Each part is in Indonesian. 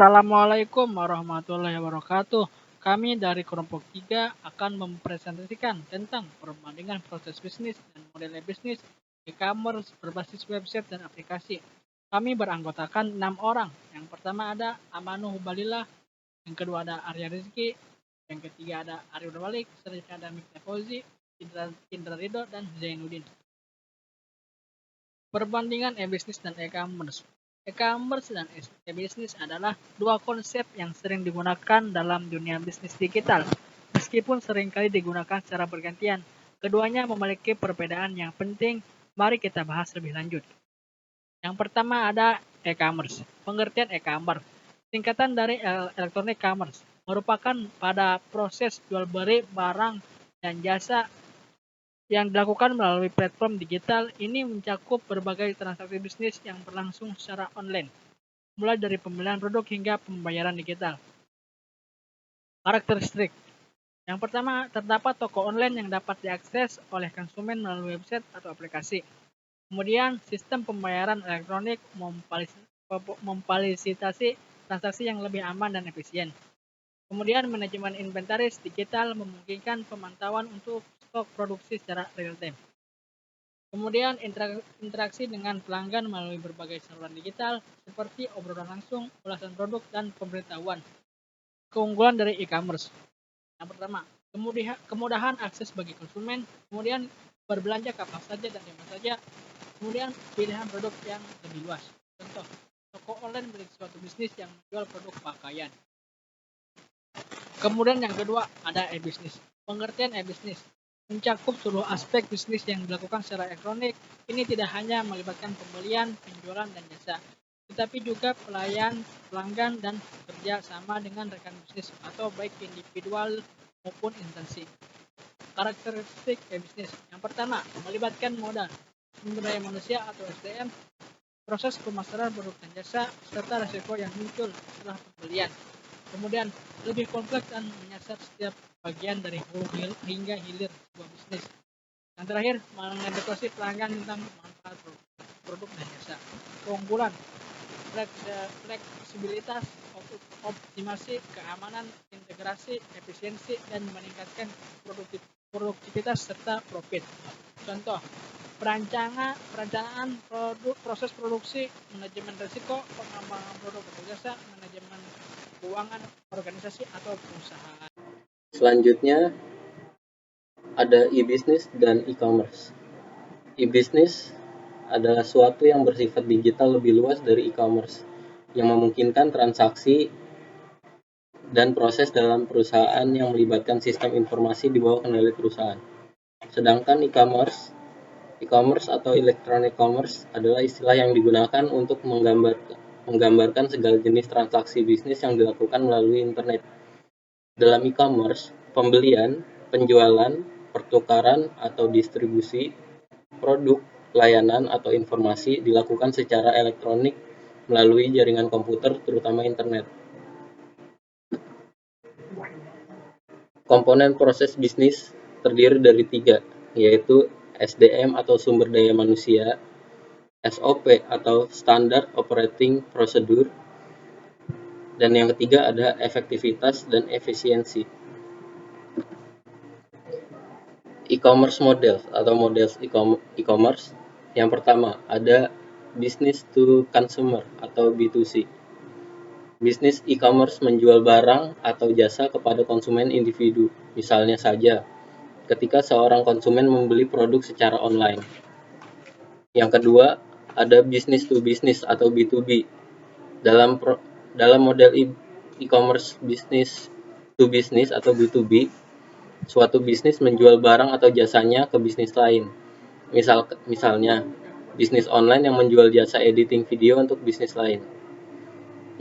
Assalamualaikum warahmatullahi wabarakatuh. Kami dari kelompok 3 akan mempresentasikan tentang perbandingan proses bisnis dan model bisnis e-commerce berbasis website dan aplikasi. Kami beranggotakan 6 orang. Yang pertama ada Amanuh Hubalillah, yang kedua ada Arya Rizky, yang ketiga ada Arif Walik, selanjutnya ada Mikta Fauzi, Indra Ridho, dan Zainuddin. Perbandingan e-bisnis dan e-commerce. E-commerce dan e-bisnis adalah dua konsep yang sering digunakan dalam dunia bisnis digital. Meskipun seringkali digunakan secara bergantian, keduanya memiliki perbedaan yang penting. Mari kita bahas lebih lanjut. Yang pertama ada e-commerce. Pengertian e-commerce, singkatan dari electronic commerce, merupakan pada proses jual beli barang dan jasa yang dilakukan melalui platform digital. Ini mencakup berbagai transaksi bisnis yang berlangsung secara online, mulai dari pembelian produk hingga pembayaran digital. Karakteristik. Yang pertama, terdapat toko online yang dapat diakses oleh konsumen melalui website atau aplikasi. Kemudian, sistem pembayaran elektronik memfasilitasi transaksi yang lebih aman dan efisien. Kemudian, manajemen inventaris digital memungkinkan pemantauan untuk stok produksi secara real time. Kemudian interaksi dengan pelanggan melalui berbagai saluran digital seperti obrolan langsung, ulasan produk, dan pemberitahuan. Keunggulan dari e-commerce. Yang pertama, kemudahan akses bagi konsumen, kemudian berbelanja kapan saja dan di mana saja, kemudian pilihan produk yang lebih luas. Contoh, toko online milik suatu bisnis yang menjual produk pakaian. Kemudian yang kedua ada e-bisnis. Pengertian e-bisnis mencakup seluruh aspek bisnis yang dilakukan secara elektronik. Ini tidak hanya melibatkan pembelian, penjualan, dan jasa, tetapi juga pelanggan, dan bekerja sama dengan rekan bisnis atau baik individual maupun instansi. Karakteristik e-bisnis. Yang pertama, melibatkan modal, sumber daya manusia atau SDM, proses pemasaran produk dan jasa, serta risiko yang muncul setelah pembelian. Kemudian, lebih kompleks dan menyasar setiap bagian dari hulu hingga hilir sebuah bisnis. Yang terakhir, mengedukasi pelanggan tentang manfaat produk dan jasa. Keunggulan, fleksibilitas, optimasi, keamanan, integrasi, efisiensi, dan meningkatkan produktivitas serta profit. Contoh, perencanaan produk, proses produksi, manajemen risiko, pengembangan produk atau jasa, manajemen keuangan, organisasi atau perusahaan. Selanjutnya ada e-business dan e-commerce. E-business adalah suatu yang bersifat digital lebih luas dari e-commerce, yang memungkinkan transaksi dan proses dalam perusahaan yang melibatkan sistem informasi di bawah kendali perusahaan. Sedangkan e-commerce atau electronic commerce adalah istilah yang digunakan untuk menggambarkan segala jenis transaksi bisnis yang dilakukan melalui internet. Dalam e-commerce, pembelian, penjualan, pertukaran atau distribusi produk, layanan, atau informasi dilakukan secara elektronik melalui jaringan komputer, terutama internet. Komponen proses bisnis terdiri dari 3, yaitu SDM atau sumber daya manusia, SOP atau Standard Operating Procedure, dan yang ketiga ada efektivitas dan efisiensi. E-commerce model atau model e-commerce. Yang pertama ada business to consumer atau B2C. Bisnis e-commerce menjual barang atau jasa kepada konsumen individu. Misalnya saja, ketika seorang konsumen membeli produk secara online. Yang kedua ada business to business atau B2B. Dalam model e-commerce business to business atau B2B, suatu bisnis menjual barang atau jasanya ke bisnis lain. Misalnya, bisnis online yang menjual jasa editing video untuk bisnis lain.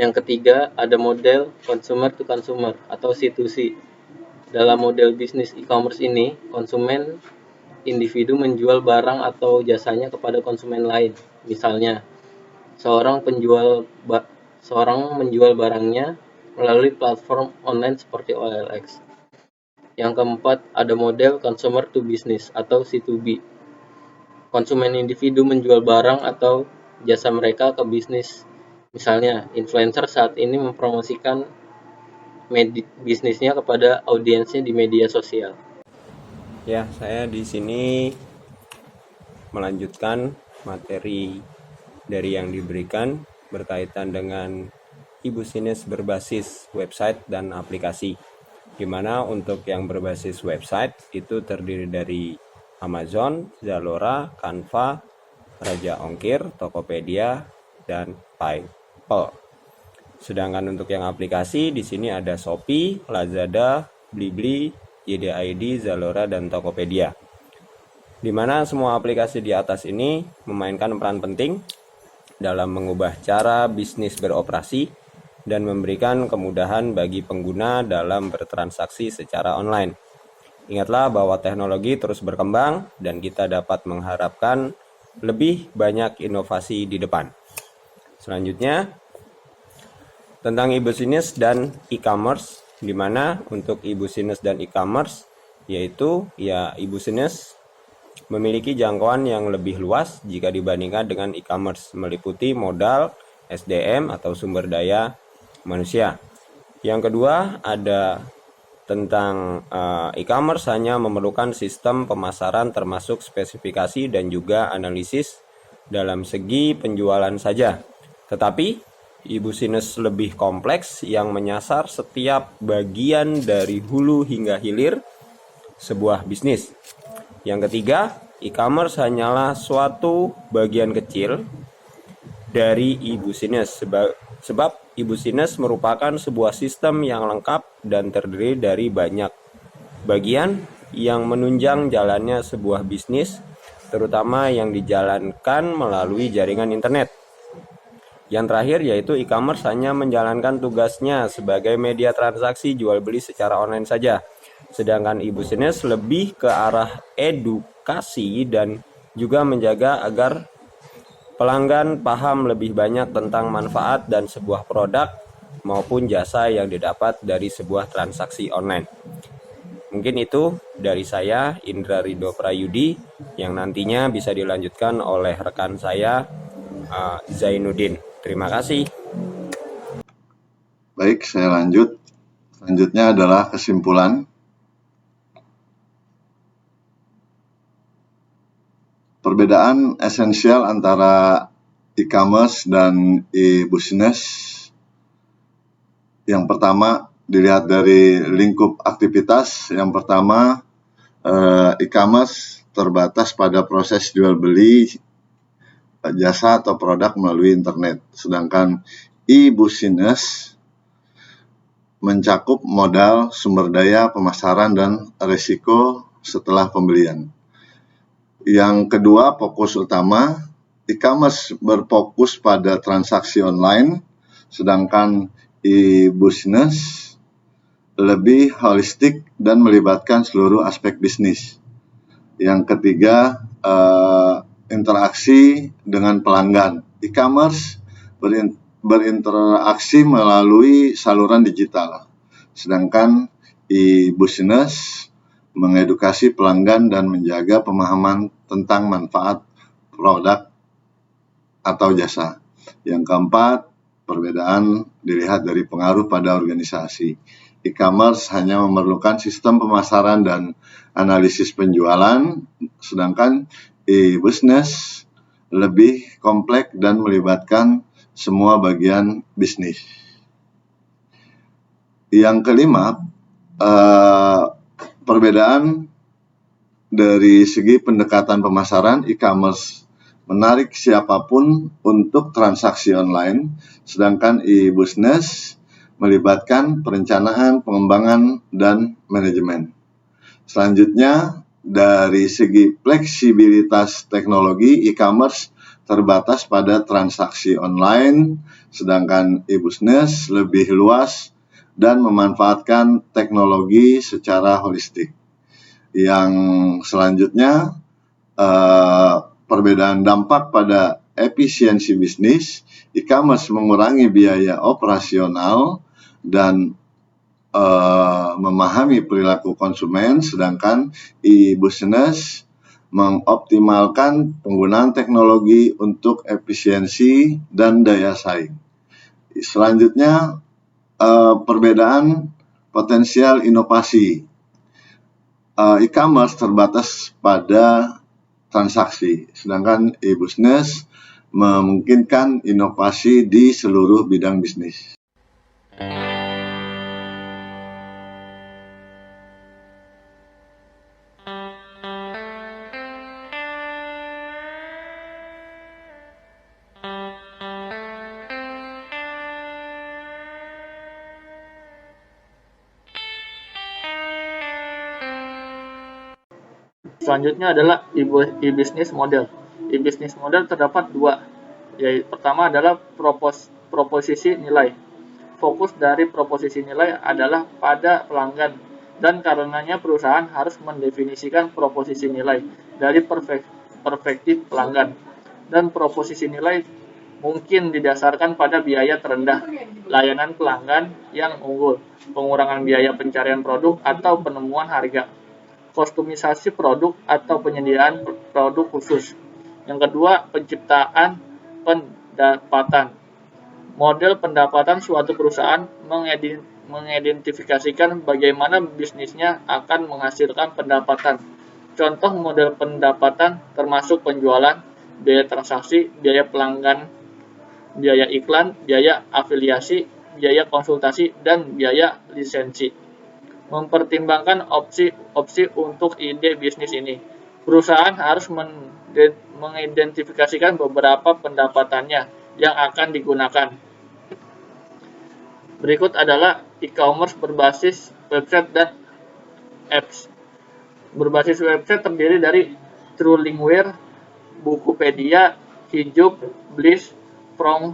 Yang ketiga, ada model consumer to consumer atau C2C. Dalam model bisnis e-commerce ini, konsumen individu menjual barang atau jasanya kepada konsumen lain. Misalnya, seorang menjual barangnya melalui platform online seperti OLX. Yang keempat, ada model consumer to business atau C2B. Konsumen individu menjual barang atau jasa mereka ke bisnis Misalnya, influencer saat ini mempromosikan bisnisnya kepada audiensnya di media sosial. Ya, saya di sini melanjutkan materi dari yang diberikan berkaitan dengan e-business berbasis website dan aplikasi. Di mana untuk yang berbasis website itu terdiri dari Amazon, Zalora, Canva, Raja Ongkir, Tokopedia, dan PayPal. Sedangkan untuk yang aplikasi di sini ada Shopee, Lazada, Blibli, YDID, Zalora, dan Tokopedia. Di mana semua aplikasi di atas ini memainkan peran penting dalam mengubah cara bisnis beroperasi dan memberikan kemudahan bagi pengguna dalam bertransaksi secara online. Ingatlah bahwa teknologi terus berkembang dan kita dapat mengharapkan lebih banyak inovasi di depan. Selanjutnya, tentang e-business dan e-commerce, di mana untuk e-business dan e-commerce yaitu e-business memiliki jangkauan yang lebih luas jika dibandingkan dengan e-commerce, meliputi modal, SDM atau sumber daya manusia. Yang kedua ada tentang e-commerce hanya memerlukan sistem pemasaran termasuk spesifikasi dan juga analisis dalam segi penjualan saja. Tetapi e-business lebih kompleks yang menyasar setiap bagian dari hulu hingga hilir sebuah bisnis. Yang ketiga, e-commerce hanyalah suatu bagian kecil dari e-business sebab e-business merupakan sebuah sistem yang lengkap dan terdiri dari banyak bagian yang menunjang jalannya sebuah bisnis, terutama yang dijalankan melalui jaringan internet. Yang terakhir yaitu e-commerce hanya menjalankan tugasnya sebagai media transaksi jual beli secara online saja. Sedangkan e-business lebih ke arah edukasi dan juga menjaga agar pelanggan paham lebih banyak tentang manfaat dan sebuah produk maupun jasa yang didapat dari sebuah transaksi online. Mungkin itu dari saya, Indra Ridho Prayudi, yang nantinya bisa dilanjutkan oleh rekan saya, Zainuddin. Terima kasih. Baik, saya lanjut. Selanjutnya adalah kesimpulan. Perbedaan esensial antara e-commerce dan e-business. Yang pertama, dilihat dari lingkup aktivitas. Yang pertama, e-commerce terbatas pada proses jual beli jasa atau produk melalui internet. Sedangkan e-business mencakup modal, sumber daya, pemasaran, dan risiko setelah pembelian. Yang kedua, fokus utama, e-commerce berfokus pada transaksi online, sedangkan e-business lebih holistik dan melibatkan seluruh aspek bisnis. Yang ketiga, interaksi dengan pelanggan. E-commerce berinteraksi melalui saluran digital, sedangkan e-business mengedukasi pelanggan dan menjaga pemahaman tentang manfaat produk atau jasa. Yang keempat, perbedaan dilihat dari pengaruh pada organisasi. E-commerce hanya memerlukan sistem pemasaran dan analisis penjualan, sedangkan e-business lebih kompleks dan melibatkan semua bagian bisnis. Yang kelima, perbedaan dari segi pendekatan pemasaran. E-commerce menarik siapapun untuk transaksi online, sedangkan e-business melibatkan perencanaan, pengembangan, dan manajemen. Selanjutnya, dari segi fleksibilitas teknologi, e-commerce terbatas pada transaksi online, sedangkan e-business lebih luas dan memanfaatkan teknologi secara holistik. Yang selanjutnya, perbedaan dampak pada efisiensi bisnis. E-commerce mengurangi biaya operasional dan memahami perilaku konsumen, sedangkan e-business mengoptimalkan penggunaan teknologi untuk efisiensi dan daya saing. Selanjutnya, perbedaan potensial inovasi. E-commerce terbatas pada transaksi, sedangkan e-business memungkinkan inovasi di seluruh bidang bisnis. Selanjutnya adalah e-business model. E-business model terdapat dua, yaitu pertama adalah proposisi nilai. Fokus dari proposisi nilai adalah pada pelanggan, dan karenanya perusahaan harus mendefinisikan proposisi nilai dari perspektif pelanggan. Dan proposisi nilai mungkin didasarkan pada biaya terendah, layanan pelanggan yang unggul, pengurangan biaya pencarian produk atau penemuan harga, kostumisasi produk atau penyediaan produk khusus. Yang kedua, penciptaan pendapatan. Model pendapatan suatu perusahaan mengidentifikasikan bagaimana bisnisnya akan menghasilkan pendapatan. Contoh model pendapatan termasuk penjualan, biaya transaksi, biaya pelanggan, biaya iklan, biaya afiliasi, biaya konsultasi, dan biaya lisensi. Mempertimbangkan opsi-opsi untuk ide bisnis ini. Perusahaan harus mengidentifikasikan beberapa pendapatannya yang akan digunakan. Berikut adalah e-commerce berbasis website dan apps. Berbasis website terdiri dari Truelingware, Bukupedia, Hijab, Bliss, From,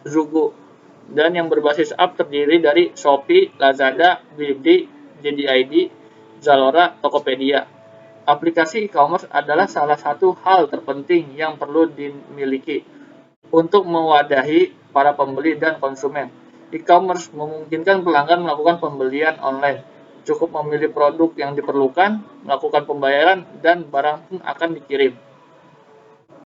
Zugo. Dan yang berbasis app terdiri dari Shopee, Lazada, Blibli, JDID, Zalora, Tokopedia. Aplikasi e-commerce adalah salah satu hal terpenting yang perlu dimiliki untuk mewadahi para pembeli dan konsumen. E-commerce memungkinkan pelanggan melakukan pembelian online. Cukup memilih produk yang diperlukan, melakukan pembayaran, dan barang pun akan dikirim.